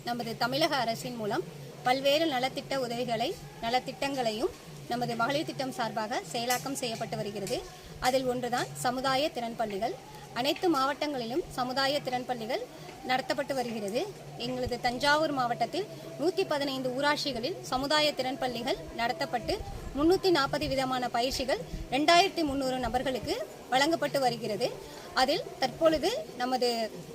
நமது தமிழக அரசின் மூலம் பல்வேறு நலத்திட்டங்களையும் நமது மகளிர் திட்டம் சார்பாக செயலாக்கம் செய்யப்பட்டு வருகிறது. அதில் ஒன்றுதான் சமுதாய திறன் பள்ளிகள். அனைத்து மாவட்டங்களிலும் சமுதாய திறன் பள்ளிகள் நடத்தப்பட்டு வருகிறது. எங்களது தஞ்சாவூர் மாவட்டத்தில் 115 ஊராட்சிகளில் சமுதாய திறன் பள்ளிகள் நடத்தப்பட்டு 340 விதமான பயிற்சிகள் 2300 நபர்களுக்கு வழங்கப்பட்டு வருகிறது. அதில் தற்பொழுது நமது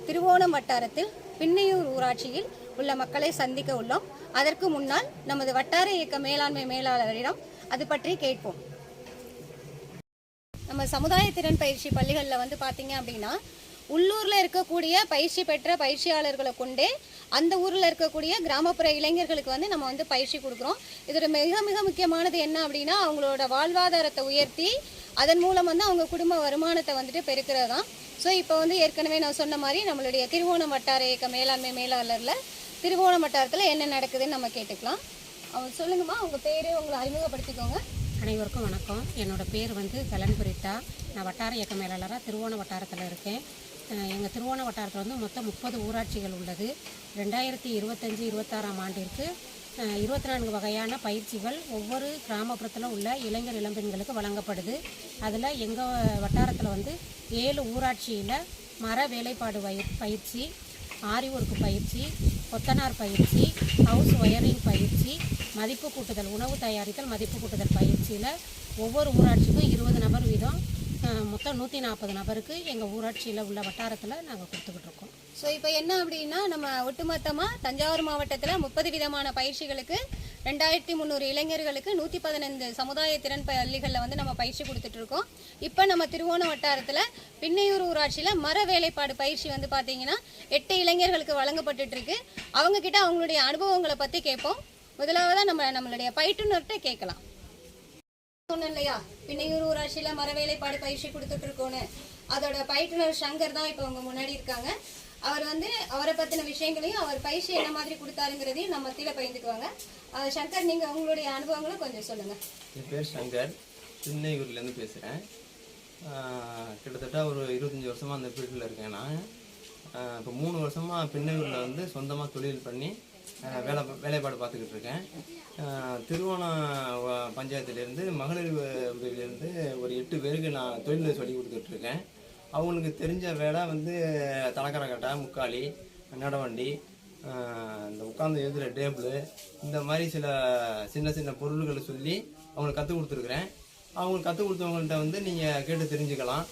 திருவோணம் வட்டாரத்தில் பின்னையூர் ஊராட்சியில் உள்ள மக்களை சந்திக்க உள்ளோம். அதற்கு முன்னால் நமது வட்டார இயக்க மேலாண்மை மேலாளரிடம் அது பற்றி கேட்போம். நம்ம சமுதாய திறன் பயிற்சி பள்ளிகளில் பார்த்தீங்க அப்படின்னா உள்ளூரில் இருக்கக்கூடிய பயிற்சி பெற்ற பயிற்சியாளர்களை கொண்டே அந்த ஊரில் இருக்கக்கூடிய கிராமப்புற இளைஞர்களுக்கு நம்ம பயிற்சி கொடுக்குறோம். இதோட மிக மிக முக்கியமானது என்ன அப்படின்னா அவங்களோட வாழ்வாதாரத்தை உயர்த்தி அதன் மூலம் அவங்க குடும்ப வருமானத்தை பெருக்கிறது தான். ஸோ இப்போ ஏற்கனவே நான் சொன்ன மாதிரி நம்மளுடைய திருவோணம் வட்டார இயக்க மேலாண்மை மேலாளரில் திருவோணம் வட்டாரத்தில் என்ன நடக்குதுன்னு நம்ம கேட்டுக்கலாம். அவங்க சொல்லுங்கம்மா, உங்கள் பேர் உங்களை அறிமுகப்படுத்திக்கோங்க. அனைவருக்கும் வணக்கம். என்னோட பேர் கலன்புரித்தா. நான் வட்டார இயக்க மேலாளராக திருவோண வட்டாரத்தில் இருக்கேன். எங்கள் திருவோண வட்டாரத்தில் மொத்தம் 30 ஊராட்சிகள் உள்ளது. 2025-26ஆம் ஆண்டிற்கு 24 வகையான பயிற்சிகள் ஒவ்வொரு கிராமப்புறத்தில் உள்ள இளைஞர் இளம்பெண்களுக்கு வழங்கப்படுது. அதில் எங்கள் வட்டாரத்தில் 7 ஊராட்சியில் மர வேலைப்பாடு பயிற்சி, ஆரி ஒர்க்கு பயிற்சி, கொத்தனார் பயிற்சி, ஹவுஸ் ஒயரிங் பயிற்சி, மதிப்பு கூட்டுதல், உணவு தயாரித்தல் மதிப்பு கூட்டுதல் பயிற்சியில் ஒவ்வொரு ஊராட்சிக்கும் 20 நபர் வீதம் மொத்தம் 140 நபருக்கு எங்கள் ஊராட்சியில் உள்ள வட்டாரத்தில் நாங்கள் கொடுத்துக்கிட்டு இருக்கோம். ஸோ இப்போ என்ன அப்படின்னா நம்ம ஒட்டுமொத்தமாக தஞ்சாவூர் மாவட்டத்தில் 30 விதமான பயிற்சிகளுக்கு 2300 இளைஞர்களுக்கு 115 சமுதாய திறன் பள்ளிகளில் நம்ம பயிற்சி கொடுத்துட்ருக்கோம். இப்போ நம்ம திருவோணம் வட்டாரத்தில் பின்னையூர் ஊராட்சியில் மர வேலைப்பாடு பயிற்சி பார்த்தீங்கன்னா 8 இளைஞர்களுக்கு வழங்கப்பட்டுருக்கு. அவங்கக்கிட்ட அவங்களுடைய அனுபவங்களை பற்றி கேட்போம். முதலாவதாக நம்மளுடைய பயிற்றுனர்கிட்ட கேட்கலாம். சொன்னேன் இல்லையா, பின்னையூர் ஊராட்சியில் மர வேலைப்பாடு பயிற்சி கொடுத்துட்டு இருக்கோன்னு. அதோட பயிற்றுனர் சங்கர் தான் இப்போ உங்க முன்னாடி இருக்காங்க. அவர் அவரை பற்றின விஷயங்களையும் அவர் பயிற்சி என்ன மாதிரி கொடுத்தாருங்கிறதையும் நம்ம மத்தியில் பகிர்ந்துக்குவாங்க. சங்கர், நீங்கள் உங்களுடைய அனுபவங்களை கொஞ்சம் சொல்லுங்கள். என் பேர் சங்கர், பின்னையூர்லேருந்து பேசுகிறேன். கிட்டத்தட்ட ஒரு 25 வருஷமாக அந்த ஃபீல்டில் இருக்கேன். நான் இப்போ 3 வருஷமாக பின்னையூரில் சொந்தமாக தொழில் பண்ணி வேலைப்பாடு பார்த்துக்கிட்டு இருக்கேன். திருவோணம் பஞ்சாயத்துலேருந்து மகளிர் உதவியிலேருந்து ஒரு 8 பேருக்கு நான் தொழில் சொல்லி கொடுத்துட்ருக்கேன். அவங்களுக்கு தெரிஞ்ச வேலை தலக்கரை கட்டை, முக்காலி, நடவண்டி, இந்த உட்காந்து எழுதுகிற டேபிள், இந்த மாதிரி சின்ன சின்ன பொருள்களை சொல்லி அவங்களுக்கு கற்றுக் கொடுத்துருக்குறேன். அவங்களுக்கு கற்றுக் கொடுத்தவங்கள்ட்ட நீங்கள் கேட்டு தெரிஞ்சுக்கலாம்.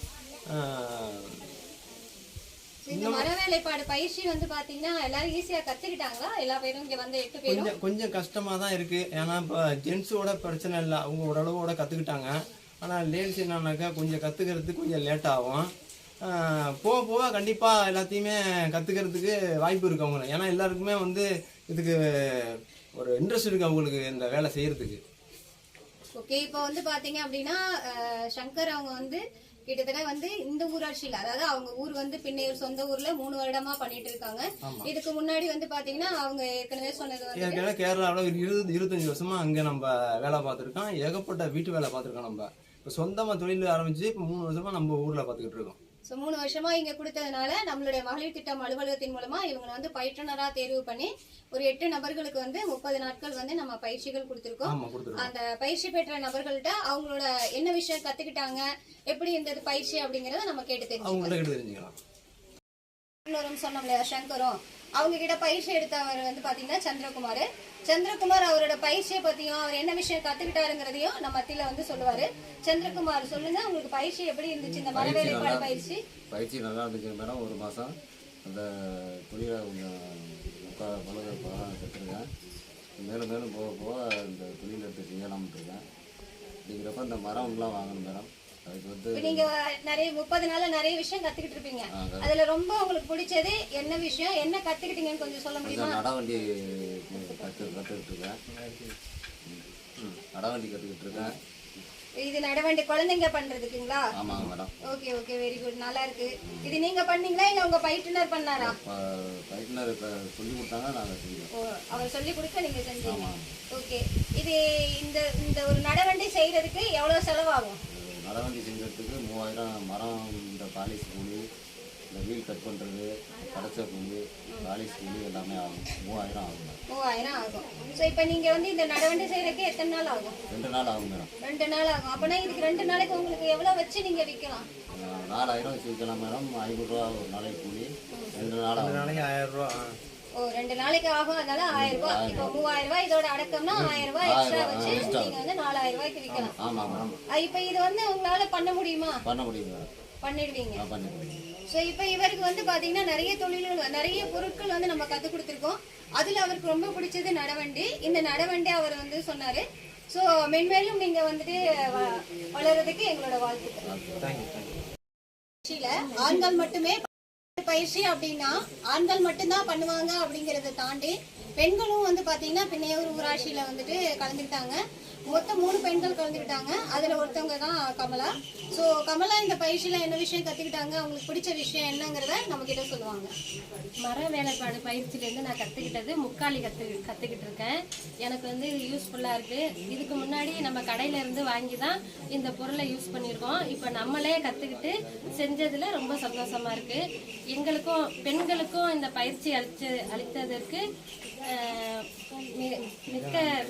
இந்த மர வேலைப்பாடு பயிற்சி பாத்தீங்கன்னா எல்லாரும் ஈஸியா கத்துக்கிட்டாங்களா? எல்லா பேரும் இங்க 8 பேரும் கொஞ்சம் கஷ்டமா தான் இருக்கு. ஏன்னா இப்போ ஜென்ஸோட பிரச்சனை இல்லை, அவங்க ஓரளவோட கத்துக்கிட்டாங்க. ஆனால் லேடிஸ் என்னன்னாக்கா கொஞ்சம் கத்துக்கிறதுக்கு கொஞ்சம் லேட் ஆகும். போக போக கண்டிப்பா எல்லாத்தையுமே கத்துக்கிறதுக்கு வாய்ப்பு இருக்கு அவங்களுக்கு. ஏன்னா எல்லாருக்குமே இதுக்கு ஒரு இன்ட்ரெஸ்ட் இருக்கு அவங்களுக்கு இந்த வேலை செய்யறதுக்கு. ஓகே, இப்போ பாத்தீங்க அப்படின்னா சங்கர் அவங்க கிட்டத்தட்ட இந்த ஊராட்சியில, அதாவது அவங்க ஊர் பின்னையூர் சொந்த ஊர்ல 3 வருடமா பண்ணிட்டு இருக்காங்க. இதுக்கு முன்னாடி பாத்தீங்கன்னா அவங்க ஏற்கனவே சொன்னது கேரளாவில் 25 வருஷமா அங்க நம்ம வேலை பார்த்துருக்கோம். ஏகப்பட்ட வீட்டு வேலை பார்த்துருக்கோம். நம்ம இப்போ சொந்தமா தொழில் ஆரம்பிச்சு இப்போ 3 வருஷமா நம்ம ஊர்ல பார்த்துக்கிட்டு இருக்கோம். 3 வருஷமா இங்க கொடுத்ததுனால நம்மளுடைய மகளிர் திட்டம் அலுவலகத்தின் மூலமா இவங்க பயிற்றுனரா தேர்வு பண்ணி ஒரு 8 நபர்களுக்கு 30 நாட்கள் நம்ம பயிற்சிகள் கொடுத்திருக்கோம். அந்த பயிற்சி பெற்ற நபர்கள்ட்ட அவங்களோட என்ன விஷயம் கத்துக்கிட்டாங்க, எப்படி இருந்தது பயிற்சி அப்படிங்கறத நம்ம கேட்டு தெரிஞ்சுக்கலாம். சொன்னோம் இல்லையா, சங்கரும் அவங்க கிட்ட பயிற்சி எடுத்தவர் பாத்தீங்கன்னா சந்திரகுமார் அவரோட பயிற்சியை பத்தியும் அவர் என்ன விஷயம் கத்துக்கிட்டாருங்கிறதையும் நம்ம மத்தியில சொல்லுவாரு. சந்திரகுமார், சொல்லுங்க, உங்களுக்கு பயிற்சி எப்படி இருந்துச்சு? இந்த மர வேலைப்பாடு பயிற்சி நல்லா இருந்துச்சு மேடம். ஒரு மாசம் அந்த தொழிலை கொஞ்சம் கற்றுருக்கேன். மேலும் மேலும் போக போக இந்த தொழில் எடுத்து செய்யலாம்னு இருக்கேன். அப்படிங்கிறப்ப இந்த மரம்லாம் வாங்கணும் மேடம். நீங்க நிறைய 30 நாள்ல நிறைய விஷயம் கத்துக்கிட்டு இருப்பீங்க. அதுல ரொம்ப உங்களுக்கு பிடிச்சது என்ன விஷயம், என்ன கத்துக்கிட்டீங்கன்னு கொஞ்சம் சொல்ல முடியுமா? நடவண்டி கத்துக்கிட்டு இருக்கேன். நடவண்டி கத்துக்கிட்டு இருக்கேன். இது நடவண்டி குழந்தைங்க பண்றதுக்குங்களா? ஆமாங்க madam. Okay okay, very good, நல்லா இருக்கு. இது நீங்க பண்ணீங்களா இல்ல உங்க பயிற்றுனர் பண்ணாரா? பயிற்றுனர் சொல்லி கொடுத்தாங்க, நாங்க செஞ்சோம். அவர் சொல்லி கொடுக்க நீங்க செஞ்சீங்க. ஓகே, இது இந்த ஒரு நடவண்டி செய்யறதுக்கு எவ்வளவு செலவாகும்? நடவண்டி செஞ்சதுக்கு 3000 மரம், இந்த பாலிஷ் கூலி, இந்த இந்த வீல் கட் பண்ணுறது, கடைச்ச கூலி, பாலிஷ் கூலி எல்லாமே ஆகும். 3000 ஆகும் மேடம். 3000 ஆகும். ஸோ இப்போ நீங்கள் வந்து இந்த நடவண்டி செய்கிறதுக்கு எத்தனை நாள் ஆகும்? 2 நாள் ஆகும் மேடம். 2 நாள் ஆகும். அப்போனா இதுக்கு 2 நாளைக்கு உங்களுக்கு எவ்வளோ வச்சு நீங்கள் விற்கலாம்? 4000 வச்சு விற்கலாம் மேடம். 500 ரூபா ஒரு நாளைக்கு கூலி. 2 நாள் ஆகும். நாளைக்கு 1000 ரூபா. ஓ 2 நாளைக்கு ஆகும். அதனால 1000 ரூபாய். இப்போ 3000 ரூபாய் இதோட அடக்கம்னா 1000 ரூபாய் எக்ஸ்ட்ரா வச்சு நீங்கள் வந்து 4000 ரூபாய்க்கு விற்கலாம். ஆமாம் மேடம். இப்போ இது வந்து உங்களால் பண்ண முடியுமா? பண்ண முடியும் மேடம். பண்ணிடுவீங்க. பண்ணிடுவீங்க. ஸோ இப்போ இவருக்கு வந்து பார்த்தீங்கன்னா நிறைய தொழில்கள், நிறைய பொருட்கள் வந்து நம்ம கற்றுக் கொடுத்துருக்கோம். அதில் அவருக்கு ரொம்ப பிடிச்சது நடவண்டி. இந்த நடவண்டி அவர் வந்து சொன்னார். ஸோ மென்மேலும் நீங்கள் வந்துட்டு வளர்றதுக்கு எங்களோட வாழ்த்துக்கள். பயிற்சியில ஆண்கள் மட்டுமே பயிற்சி அப்படின்னா ஆண்கள் மட்டும்தான் பண்ணுவாங்க அப்படிங்கறத தாண்டி பெண்களும் வந்து பாத்தீங்கன்னா பின்னையூர் ஊராட்சியில வந்துட்டு கலந்துக்கிட்டாங்க. மொத்தம் 3 பெண்கள் கலந்துக்கிட்டாங்க. அதுல ஒருத்தவங்க தான் கமலா. ஸோ கமலா இந்த பயிற்சியில என்ன விஷயம் கத்துக்கிட்டாங்க, அவங்களுக்கு பிடிச்ச விஷயம் என்னங்கிறத நம்ம கிட்ட சொல்லுவாங்க. மர வேலைப்பாடு பயிற்சியிலேருந்து நான் கற்றுக்கிட்டது முக்காலி கற்றுக்கிட்டு இருக்கேன். எனக்கு வந்து யூஸ்ஃபுல்லாக இருக்குது. இதுக்கு முன்னாடி நம்ம கடையில இருந்து வாங்கி தான் இந்த பொருளை யூஸ் பண்ணியிருக்கோம். இப்போ நம்மளே கற்றுக்கிட்டு செஞ்சதில் ரொம்ப சந்தோஷமாக இருக்குது. எங்களுக்கும் பெண்களுக்கும் இந்த பயிற்சி அளித்ததற்கு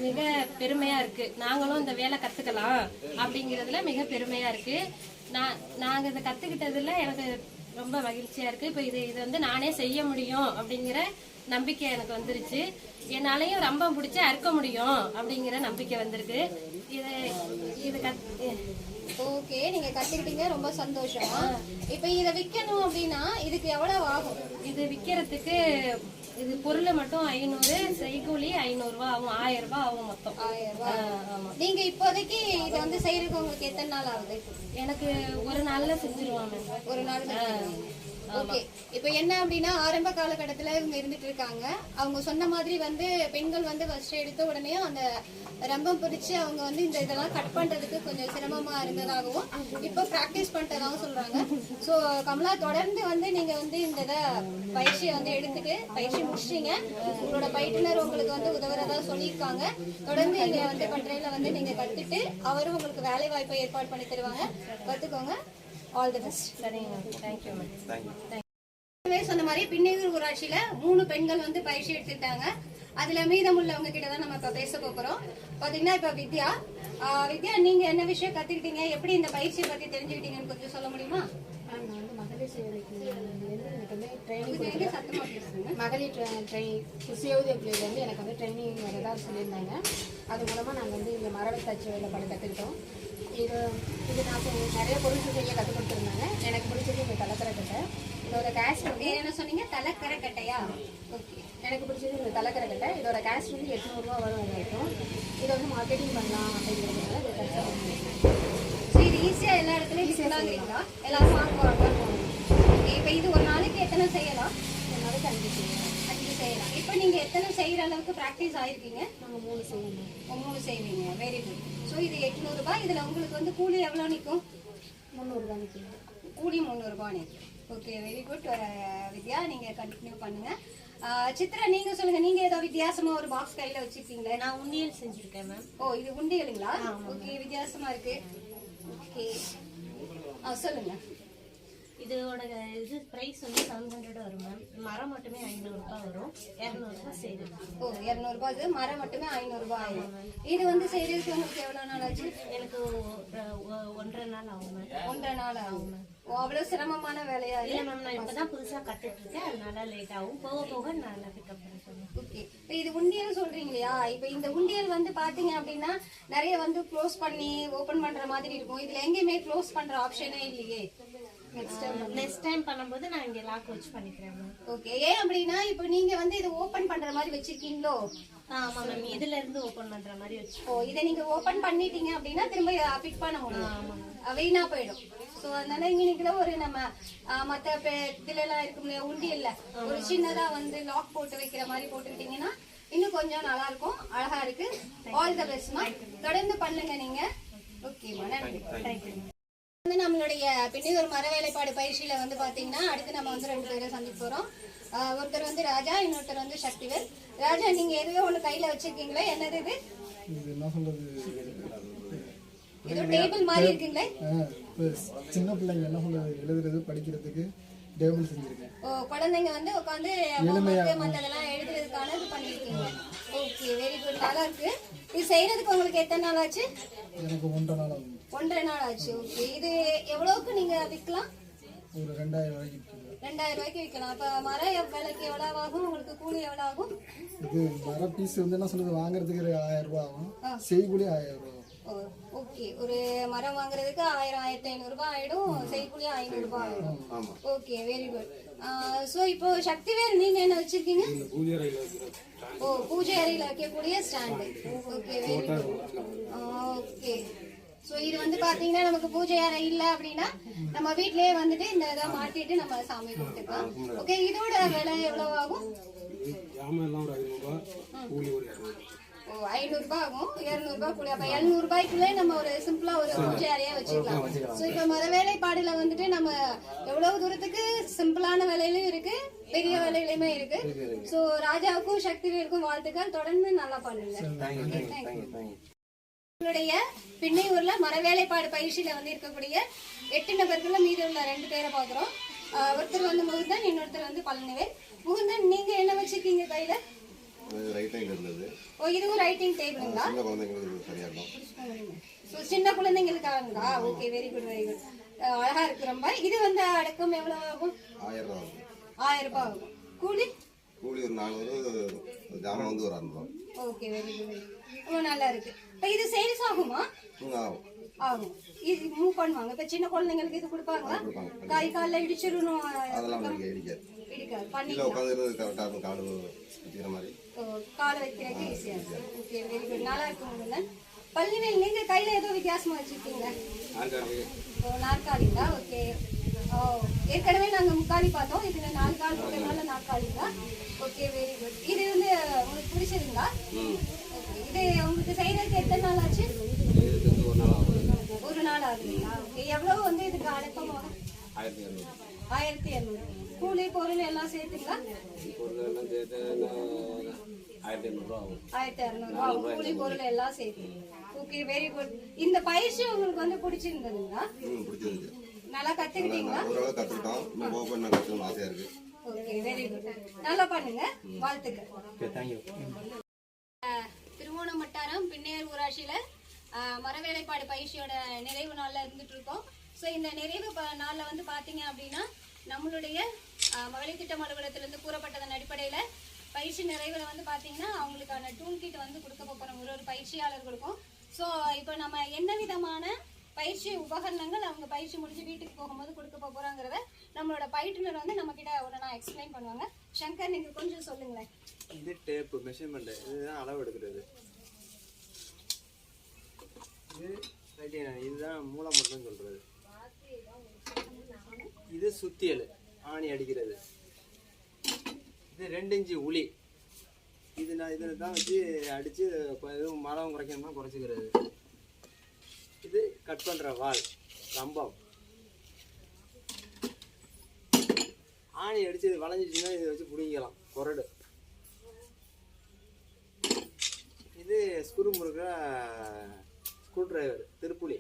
மிக பெருமையாக இருக்குது. நாங்களும் இந்த வேலை கற்றுக்கலாம் அப்படிங்கிறதுல மிக பெருமையாக இருக்குது. நாங்கள் இதை கற்றுக்கிட்டதில் எனக்கு ரொம்ப மகிழ்ச்சியாக இருக்குது. இப்போ இது வந்து நானே செய்ய முடியும் அப்படிங்கிற நம்பிக்கை எனக்கு வந்துருச்சு. என்னாலையும் ரொம்ப பிடிச்சி அறுக்க முடியும் அப்படிங்கிற நம்பிக்கை வந்திருக்கு. இது ஓகே, நீங்க கத்துக்கிட்டீங்க, ரொம்ப சந்தோஷம். இப்போ இதை விற்கணும் அப்படின்னா இதுக்கு எவ்வளவு ஆகும்? இது விற்கிறதுக்கு இது பொருளை மட்டும் 500, செய்கூலி 500 ரூபா ஆகும். 1000 ரூபாய் ஆகும் மொத்தம். 1000 ரூபாய். நீங்க இப்போதைக்கு இதை வந்து செய்யறதுக்கு உங்களுக்கு எத்தனை நாள் ஆகுது? எனக்கு ஒரு நாள்ல செஞ்சிருவாங்க. ஒரு நாள். ஓகே, இப்போ என்ன அப்படின்னா ஆரம்ப காலகட்டத்தில் இவங்க இருந்துட்டு இருக்காங்க. அவங்க சொன்ன மாதிரி வந்து பெண்கள் வந்து ஃபர்ஸ்ட் எடுத்த உடனே அந்த ரம்பம் பிரிச்சு அவங்க வந்து இந்த இதெல்லாம் கட் பண்றதுக்கு கொஞ்சம் சிரமமா இருந்ததாகவும் இப்போ ப்ராக்டிஸ் பண்ணிட்டதாகவும் சொல்றாங்க. ஸோ கமலா, தொடர்ந்து வந்து நீங்க வந்து இந்த இதை பயிற்சியை வந்து எடுத்துட்டு பயிற்சி முடிச்சிட்டீங்க. உங்களோட பயிற்றுனர் உங்களுக்கு வந்து உதவுறதா சொல்லியிருக்காங்க. தொடர்ந்து இங்க வந்து பண்றையில வந்து நீங்க கத்துட்டு அவரும் உங்களுக்கு வேலை வாய்ப்பை ஏற்பாடு பண்ணி தருவாங்க. கத்துக்கோங்க. All the best. சரிங்க, தேங்க்யூ மேம். சொன்ன மாதிரி பின்னையூர் ஊராட்சியில 3 பெண்கள் வந்து பயிற்சி எடுத்துட்டாங்க. அதுல மீதம் உள்ளவங்க கிட்ட தான் நம்ம இப்ப பேச போறோம். பாத்தீங்கன்னா இப்ப வித்யா, நீங்க என்ன விஷயம் கத்துக்கிட்டீங்க, எப்படி இந்த பயிற்சியை பத்தி தெரிஞ்சுக்கிட்டீங்கன்னு கொஞ்சம் சொல்ல முடியுமா? நான் வந்து மகளிர் எனக்கு வந்து ட்ரைனிங் சத்தமா பேசுங்க. மகளிர் சுய உதவிக்குழுலேருந்து எனக்கு வந்து ட்ரைனிங் வரதா சொல்லியிருந்தாங்க. அது மூலமாக நாங்கள் வந்து இந்த மரபு தச்சு வேலைப்பாடு கற்றுக்கிட்டோம். இது நான் நிறைய பொருட்கள் செய்ய கற்றுக் கொடுத்துருந்தாங்க. எனக்கு பிடிச்சது இந்த தலைக்கரை கட்டை. இதோட கேஸ்ட் வந்து என்ன சொன்னீங்க? தலைக்கரை கட்டையா? ஓகே, எனக்கு பிடிச்சது இந்த தலைக்கரை கட்டை. இதோட கேஸ்ட் வந்து 800 ரூபா வரும் வரைக்கும். இதை வந்து மார்க்கெட்டிங் பண்ணலாம் அப்படிங்கிறதுனால இதை தச்சு ஸோ இது ஈஸியா எல்லா இடத்துலையும் ஈஸியாங்களா? எல்லாரும் வாங்குவாங்க. இப்போ இது ஒரு நாளைக்கு எத்தனை செய்யலாம்? ஒரு நாளைக்கு 5 செய்யலாம். 5 செய்யலாம். இப்போ நீங்க எத்தனை செய்யற அளவுக்கு ப்ராக்டிஸ் ஆயிருக்கீங்க? நாங்கள் 3 செய்யணும். 3 செய்வீங்க. Very good. ஸோ இது 800 ரூபாய். இதுல உங்களுக்கு வந்து கூலி எவ்வளோ நிற்கும்? 300 ரூபா நிற்கும். கூலி 300 ரூபாய் நிற்கும். ஓகே, வெரி குட் வித்யா, நீங்க கண்டினியூ பண்ணுங்க. சித்ரா, நீங்க சொல்லுங்க. நீங்க ஏதோ வித்தியாசமா ஒரு பாக்ஸ் கையில வச்சிருக்கீங்களே? நான் உண்டியல் செஞ்சிருக்கேன் மேம். ஓ, இது உண்டியலுங்களா? ஓகே, வித்தியாசமா இருக்கு. ஓகே, சொல்லுங்க. இதோட இது பிரைஸ் வந்து 700 வரும் மேம். மரம் மட்டுமே 500 ரூபாய் வரும். 200 ரூபாய் செய்யுது. ஓ, 200 ரூபாய். இது மரம் மட்டுமே 500 ரூபாய் ஆகும். இது வந்து செய்யறதுக்கு உங்களுக்கு எவ்வளவு நாள் ஆச்சு? எனக்கு 1.5 நாள் ஆகும் மேம். 1.5 நாள் ஆகும். ஓ, அவ்வளவு சிரமமான வேலையா? இல்லை மேம், நான் இப்பதான் புதுசா கத்துட்டு இருக்கேன். அதனால லேட் ஆகும். போக போக நான் பிக்கப் பண்ணிக்கிறேன். ஓகே, இப்போ இது உண்டியல் சொல்றீங்க இல்லையா? இப்போ இந்த உண்டியல் வந்து பாத்தீங்க அப்படின்னா நிறைய வந்து க்ளோஸ் பண்ணி ஓபன் பண்ற மாதிரி இருக்கும். இதுல எங்கேயுமே க்ளோஸ் பண்ற ஆப்ஷனே இல்லையே. நெக்ஸ்ட் டைம் பண்ணும்போது நான் இங்க லாக் வச்சு பண்ணிக்கிறேன் மேம். ஓகே, ஏன் அப்படின்னா இப்போ நீங்க வந்து இது ஓபன் பண்ற மாதிரி வச்சிருக்கீங்களோ? ஆமா மேம், இதுல இருந்து ஓபன் பண்ற மாதிரி வச்சு. ஓ, இதை நீங்க ஓபன் பண்ணிட்டீங்க அப்படின்னா திரும்ப ஃபிட் பண்ண முடியும். வீணா போயிடும். ஸோ அதனால இங்க ஒரு நம்ம மற்ற இதுல எல்லாம் இருக்கும் இல்லையா உண்டியல்ல ஒரு சின்னதா வந்து லாக் போட்டு வைக்கிற மாதிரி போட்டுக்கிட்டீங்கன்னா இன்னும் கொஞ்சம் நல்லா இருக்கும். அழகா இருக்கு. ஆல் தி பெஸ்ட்மா. தொடர்ந்து பண்ணுங்க நீங்க. ஓகேமா, நன்றி. வந்து நம்மளுடைய பின்னையூர் மர வேலைப்பாடு பயிற்சியில வந்து பாத்தீங்கன்னா அடுத்து நம்ம வந்து 2 பேரை சந்திக்க போறோம். ஒருத்தர் வந்து ராஜா, இன்னொருத்தர் வந்து சக்திவேல். ராஜா, நீங்க எதுவே ஒண்ணு கையில வச்சிருக்கீங்களா? என்னது இது? என்ன சொல்றது, ஏதோ டேபிள் மாதிரி இருக்குங்களே. சின்ன பிள்ளைங்க என்ன சொல்றது, எழுதுறது படிக்கிறதுக்கு டேபிள் செஞ்சுருக்கேன். ஓ, குழந்தைங்க வந்து உட்காந்து ஹோம்ஒர்க் மற்றதெல்லாம் எழுதுறதுக்கான இது பண்ணியிருக்கீங்க. ஓகே, வெரி குட், நல்லா இருக்கு. இது செய்யறதுக்கு உங்களுக்கு எத்தனை நாள் ஆச்சு? எனக்கு 1.5 நாள் ஆகும். 1.5 நாள் ஆச்சு. ஓகே, இது எவ்வளவுக்கு நீங்க விற்கலாம்? ஒரு 2000 ரூபாய்க்கு விற்கலாம். 2000 ரூபாய்க்கு விற்கலாம். அப்ப மர விலைக்கு எவ்வளவு ஆகும்? உங்களுக்கு கூலி எவ்வளவு ஆகும்? இது மர பீஸ் வந்து என்ன சொல்றது, வாங்குறதுக்கு 1000 ரூபாய் ஆகும், செய்கூலி 1000 ரூபாய் ஆகும். ஓகே, ஒரு மரம் வாங்குறதுக்கு 1000 1500 ரூபாய் ஆயிடும், செய்கூலி 500 ரூபாய் ஆயிடும். Okay, very good. சோ இப்போ சக்திவேல் நீங்க என்ன வச்சிருக்கீங்க? ஓ, பூஜை அறையில வைக்கக்கூடிய stand. Okay, very good. Okay, so இது வந்து பாத்தீங்கன்னா நமக்கு பூஜை அறை இல்ல அப்படின்னா நம்ம வீட்லயே வந்துட்டு இந்த இதை மாட்டிட்டு நம்ம சாமி கும்பிட்டுக்கலாம். ஓகே, இதோட விலை எவ்வளவு ஆகும்? ஓ, 500 ரூபாய் ஆகும், 200 ரூபாய் கூலி. அப்ப 700 ரூபாய்க்குள்ளே நம்ம ஒரு சிம்பிளா ஒரு பூஜை அறையா வச்சுக்கலாம். சோ இப்ப மர வேலைப்பாடுல வந்துட்டு நம்ம எவ்வளவு தூரத்துக்கு சிம்பிளான வேலையிலும் இருக்கு, பெரிய வேலையிலுமே இருக்கு. சோ ராஜாவுக்கும் சக்திவேலுக்கும் வாழ்த்துக்கள், தொடர்ந்து நல்லா பண்ணுங்க. உங்களுடைய பின்னையூர்ல மர வேலைப்பாடு பயிற்சியில வந்து இருக்கக்கூடிய 8 நபர்கள் மீது உள்ள 2 பேரை பாக்குறோம். ஒருத்தர் வந்து முகுந்தன், இன்னொருத்தர் வந்து பழனிவேல். முகுந்தன், நீங்க என்ன வச்சிருக்கீங்க கையில? ஓ, இதுவும் ரைட்டிங் டேபிளுங்களா? சின்ன குழந்தைங்களுக்காங்களா? Okay, very good, very good, அழகா இருக்கு ரொம்ப. இது வந்து அடக்கம் எவ்வளவு ஆகும்? 1000 ரூபாய் ஆகும். கூலி கூலி ஒரு 400, ஜாமான் வந்து ஒரு 600. ஓகே, வெரி குட், ரொம்ப நல்லா இருக்கு. இப்ப இது சேல்ஸ் ஆகுமா? ஆகும். இது மூவ் பண்ணுவாங்க. இப்ப சின்ன குழந்தைங்களுக்கு இது கொடுப்பாங்களா? கை காலில் இடிச்சிடணும்? அதெல்லாம் இடிக்காது. காலை வைக்கிறதுக்கு ஈஸியா இருக்கு. ஓகே, வெரி குட், நல்லா இருக்கு. பள்ளிவேல், நீங்க கையில ஏதோ வித்தியாசமா வச்சிருக்கீங்க? நாற்காலிங்களா? ஓகே. ஏற்கனவே நாங்க முக்காலி பார்த்தோம், இதுல 4 கால் போட்டனால நாற்காலிங்களா? Okay, very good. இது வந்து உங்களுக்கு பிடிச்சதுங்களா? இது உங்களுக்கு செய்யறதுக்கு எத்தனை நாள் ஆச்சு? ஒரு நாள் ஆகுதுங்களா? ஓகே, எவ்வளவு வந்து இதுக்கு அடக்கம் ஆகும்? 1200. கூலி பொருள் எல்லாம் சேர்த்துங்களா? 1200 ரூபாய் கூலி பொருள் எல்லாம் சேர்த்து. Okay, very good. இந்த பயிற்சி உங்களுக்கு வந்து பிடிச்சிருந்ததுங்களா? நல்லா கத்துக்கிட்டீங்களா? ஓகே, வெரி குட், நல்லா பண்ணுங்க, வாழ்த்துக்கள். திருவோணம் வட்டாரம் பின்னையூர் ஊராட்சியில மர வேலைப்பாடு பயிற்சியோட நிறைவு நாள்ல இருந்துட்டு இருக்கோம். ஸோ இந்த நிறைவு நாள்ல வந்து பாத்தீங்க அப்படின்னா நம்மளுடைய மகளிர் திட்டம் அலுவலகத்திலிருந்து கூறப்பட்டதன் அடிப்படையில பயிற்சி நிறைவுல வந்து பாத்தீங்கன்னா அவங்களுக்கான டூல் கிட் வந்து கொடுக்க போறோம் ஒரு பயிற்சியாளர்களுக்கும். ஸோ இப்போ நம்ம என்ன விதமான பயிற்சி உபகரணங்கள் அவங்க பயிற்சி முடிஞ்சு வீட்டுக்கு போகும்போது கொடுக்க போறாங்கிறத நம்மளோட பயிற்றுனர் வந்து நம்ம கிட்ட ஒன்னா எக்ஸ்பிளைன் பண்ணுவாங்க. சங்கர், நீங்க கொஞ்சம் சொல்லுங்களேன். இது டேப் மெஷர்மெண்ட், இதுதான் அளவு எடுக்கிறது. இதுதான் மூலம் மட்டும் சொல்றது. இது சுத்தியல், ஆணி அடிக்கிறது. இது 2 இன்ச்சு உளி. இது நான் இதில் தான் வச்சு அடித்து எதுவும் மரம் குறைக்கணும்னா குறைச்சிக்கிறது. இது கட் பண்ணுற வால், ரம்பம். ஆணி அடித்து இது வளைஞ்சிச்சுன்னா இதை வச்சு பிடிக்கலாம், கொரடு. இது ஸ்க்ரூ முறுக்கிற ஸ்க்ரூ டிரைவர், திருப்புளி.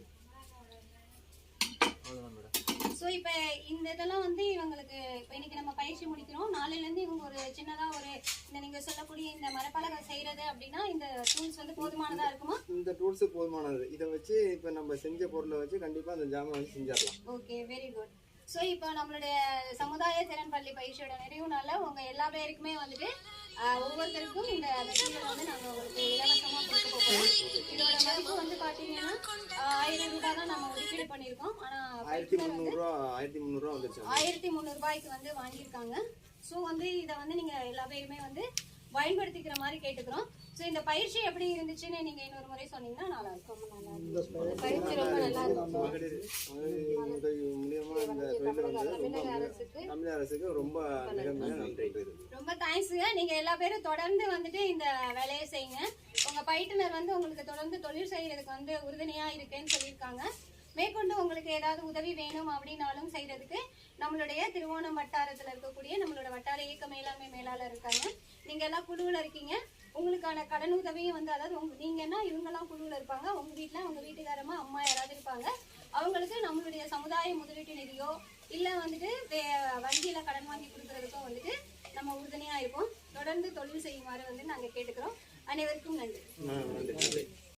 அவ்வளோதான் மேடம். ஸோ இப்போ இந்த இதெல்லாம் வந்து இவங்களுக்கு இப்போ இன்னைக்கு நம்ம பயிற்சி முடிக்கிறோம். நாளையிலேருந்து இவங்க ஒரு சின்னதாக ஒரு இந்த நீங்கள் சொல்லக்கூடிய இந்த மரப்பலகை செய்கிறது அப்படின்னா இந்த டூல்ஸ் வந்து போதுமானதாக இருக்குமா? இந்த டூல்ஸு போதுமானது. இதை வச்சு இப்போ நம்ம செஞ்ச பொருளை வச்சு கண்டிப்பாக அந்த ஜாமான் வந்து செஞ்சிடலாம். Okay, very good. ஸோ இப்போ நம்மளுடைய சமுதாய திறன் பள்ளி பயிற்சியோட நிறைவு நாளில் உங்கள் எல்லா பேருக்குமே வந்துட்டு ஒவ்வொருத்தருக்கும் இந்த மெட்டீரியல் வந்து நாங்கள் உங்களுக்கு இலவசமாக கொடுக்க போகிறோம். இதோட மதிப்பு வந்து பார்த்தீங்கன்னா 1000 ரூபாய் தான் நம்ம ஒதுக்கீடு பண்ணியிருக்கோம். ஆனால் 1300 வந்துச்சு. 1300 ரூபாய்க்கு வந்து வாங்கியிருக்காங்க. ஸோ வந்து இதை வந்து நீங்கள் எல்லா பேருமே வந்து பயன்படுத்திக்கிற மாதிரி கேட்டுக்கிறோம். ஸோ இந்த பயிற்சி எப்படி இருந்துச்சுன்னு நீங்க இன்னொரு முறை சொன்னீங்கன்னா நல்லா இருக்கும். பயிற்சி ரொம்ப நல்லா இருக்கும். தமிழக அரசுக்கு ரொம்ப நன்றி. ரொம்ப தேங்க்ஸுங்க. நீங்க எல்லா பேரும் தொடர்ந்து வந்துட்டு இந்த வேலையை செய்யுங்க. உங்க பயிற்றுனர் வந்து உங்களுக்கு தொடர்ந்து தொழில் செய்யறதுக்கு வந்து உறுதுணையா இருக்கேன்னு சொல்லியிருக்காங்க. மேற்கொண்டு உங்களுக்கு ஏதாவது உதவி வேணும் அப்படின்னாலும் செய்யறதுக்கு நம்மளுடைய திருவோணம் வட்டாரத்துல இருக்கக்கூடிய நம்மளோட வட்டார இயக்க மேலாண்மை மேலாளர் இருக்காங்க. நீங்க எல்லாம் குழுவில் இருக்கீங்க. உங்களுக்கான கடன் உதவியும் வந்து அதாவது நீங்கன்னா இவங்கெல்லாம் குழுவில் இருப்பாங்க. உங்க வீட்டுல உங்க வீட்டுக்காரமா அம்மா யாராவது இருப்பாங்க. அவங்களுக்கு நம்மளுடைய சமுதாய முதலீட்டு நிதியோ இல்லை வந்துட்டு வங்கியில் கடன் வாங்கி கொடுக்கறதுக்கும் வந்துட்டு நம்ம உறுதுணையாக இருப்போம். தொடர்ந்து தொழில் செய்யுமாறு வந்து நாங்கள் கேட்டுக்கிறோம். அனைவருக்கும் நன்றி.